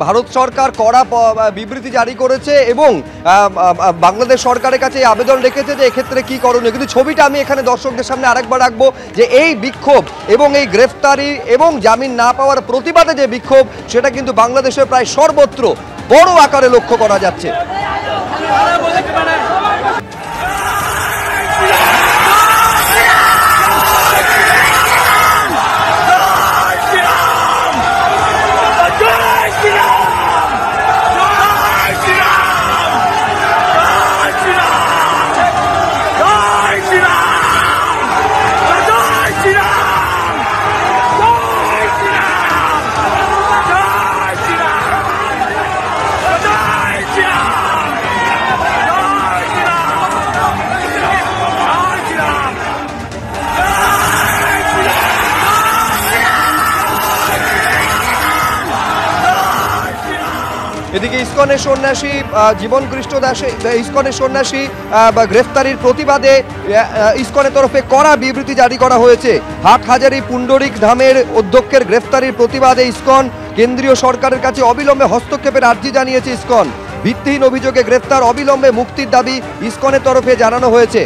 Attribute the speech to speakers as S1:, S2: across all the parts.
S1: ভারত সরকার কড়া বিবৃতি জারি করেছে এবং বাংলাদেশ সরকারের কাছে আবেদন রেখেছে যে এক্ষেত্রে কি করণীয়। কিন্তু ছবিটা আমি এখানে দর্শকদের সামনে আরেকবার রাখবো যে এই বিক্ষোভ এবং এই গ্রেফতারি এবং জামিন না পাওয়ার প্রতিবাদে যে বিক্ষোভ সেটা কিন্তু বাংলাদেশের প্রায় সর্বত্র বড় আকারে লক্ষ্য করা যাচ্ছে। এদিকে ইসকনের সন্ন্যাসী জীবন কৃষ্ণ দাসে ইসকনের সন্ন্যাসী গ্রেফতারির প্রতিবাদে ইসকনের তরফে কড়া বিবৃতি জারি করা হয়েছে। হাটহাজারী পুণ্ডরিক ধামের অধ্যক্ষের গ্রেফতারির প্রতিবাদে ইসকন কেন্দ্রীয় সরকারের কাছে অবিলম্বে হস্তক্ষেপের আর্জি জানিয়েছে। ইসকন ভিত্তিহীন অভিযোগে গ্রেফতার, অবিলম্বে মুক্তির দাবি ইসকনের তরফে জানানো হয়েছে।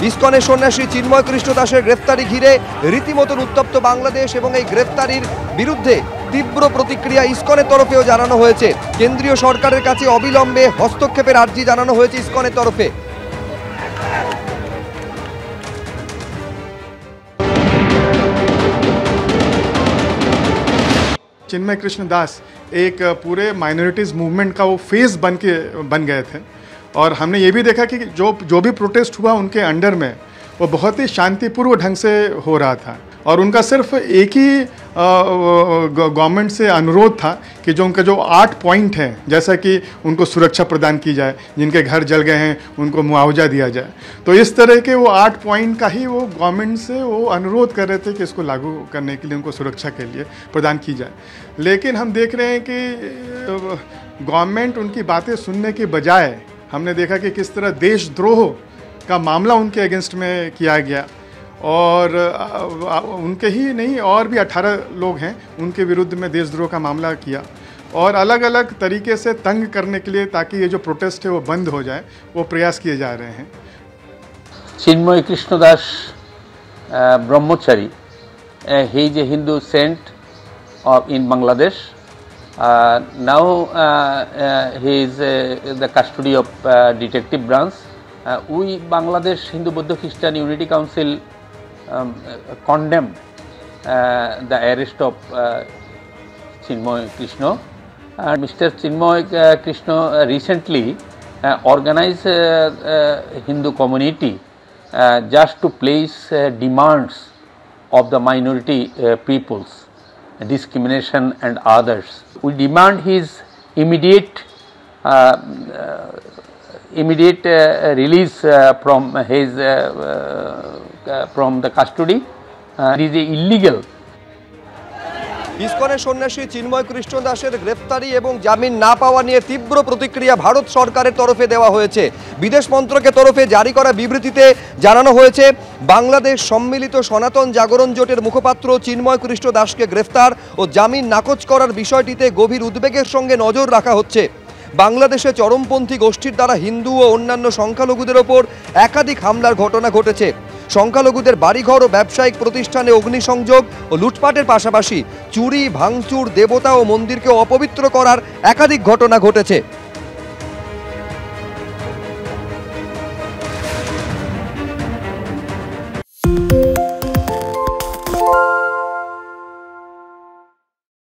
S1: ইসকনের সন্ন্যাসী চিন্ময় কৃষ্ণ দাসের গ্রেফতারি ঘিরে রীতিমতন উত্তপ্ত বাংলাদেশ এবং এই গ্রেফতারির বিরুদ্ধে তীব্র প্রতিক্রিয়া ইসকনের তরফেও জানানো হয়েছে। কেন্দ্রীয় সরকারের কাছে অবিলম্বে হস্তক্ষেপের আর্জি জানানো হয়েছে ইসকনের তরফে।
S2: चिन्मय कृष्ण दास एक पूरे माइनॉरिटीज़ मूवमेंट का वो फेस बन गए थे और हमने ये भी देखा कि जो भी प्रोटेस्ट हुआ उनके अंडर में वो बहुत ही शांतिपूर्व ढंग से हो रहा था और उनका सिर्फ एक ही गवर्नमेंट से अनुरोध था कि जो उनका जो 8 पॉइंट हैं, जैसा कि उनको सुरक्षा प्रदान की जाए, जिनके घर जल गए हैं उनको मुआवजा दिया जाए, तो इस तरह के वो 8 पॉइंट का ही वो गवर्नमेंट से वो अनुरोध कर रहे थे कि इसको लागू करने के लिए उनको सुरक्षा के लिए प्रदान की जाए। लेकिन हम देख रहे हैं कि गवर्नमेंट उनकी बातें सुनने के बजाय हमने देखा कि किस तरह देशद्रोह का मामला उनके अगेंस्ट में किया गया और उनके ही नहीं और भी 18 लोग हैं उनके विरुद्ध में देशद्रोह का मामला किया और अलग अलग तरीके से तंग करने के लिए ताकि ये जो प्रोटेस्ट है वो बंद हो जाए वो प्रयास किए जा रहे हैं।
S3: चिन्मय कृष्ण दास ब्रह्मचारी, he is a Hindu saint in Bangladesh. Now he is the custody of detective branch. We Bangladesh Hindu Buddha Christian Unity Council condemned the arrest of Chinmoy Krishna. Mr. Chinmoy Krishna recently organized Hindu community just to place demands of the minority peoples, discrimination and others. We demand his immediate release from the custody. It is illegal.
S1: ইসকনের সন্ন্যাসী চিন্ময় কৃষ্ণ দাসের গ্রেফতারি এবং জামিন না পাওয়া নিয়ে তীব্র প্রতিক্রিয়া ভারত সরকারের তরফে দেওয়া হয়েছে। বিদেশ মন্ত্রকের তরফে জারি করা বিবৃতিতে জানানো হয়েছে বাংলাদেশ সম্মিলিত সনাতন জাগরণ জোটের মুখপাত্র চিন্ময় কৃষ্ণ দাসকে গ্রেফতার ও জামিন নাকচ করার বিষয়টিতে গভীর উদ্বেগের সঙ্গে নজর রাখা হচ্ছে। বাংলাদেশে চরমপন্থী গোষ্ঠীর দ্বারা হিন্দু ও অন্যান্য সংখ্যালঘুদের ওপর একাধিক হামলার ঘটনা ঘটেছে। সংখ্যালঘুদের বাড়িঘর ও ব্যবসায়িক প্রতিষ্ঠানে অগ্নিসংযোগ ও লুটপাটের পাশাপাশি চুরি, ভাঙচুর, দেবতা ও মন্দিরকে অপবিত্র করার একাধিক ঘটনা ঘটেছে।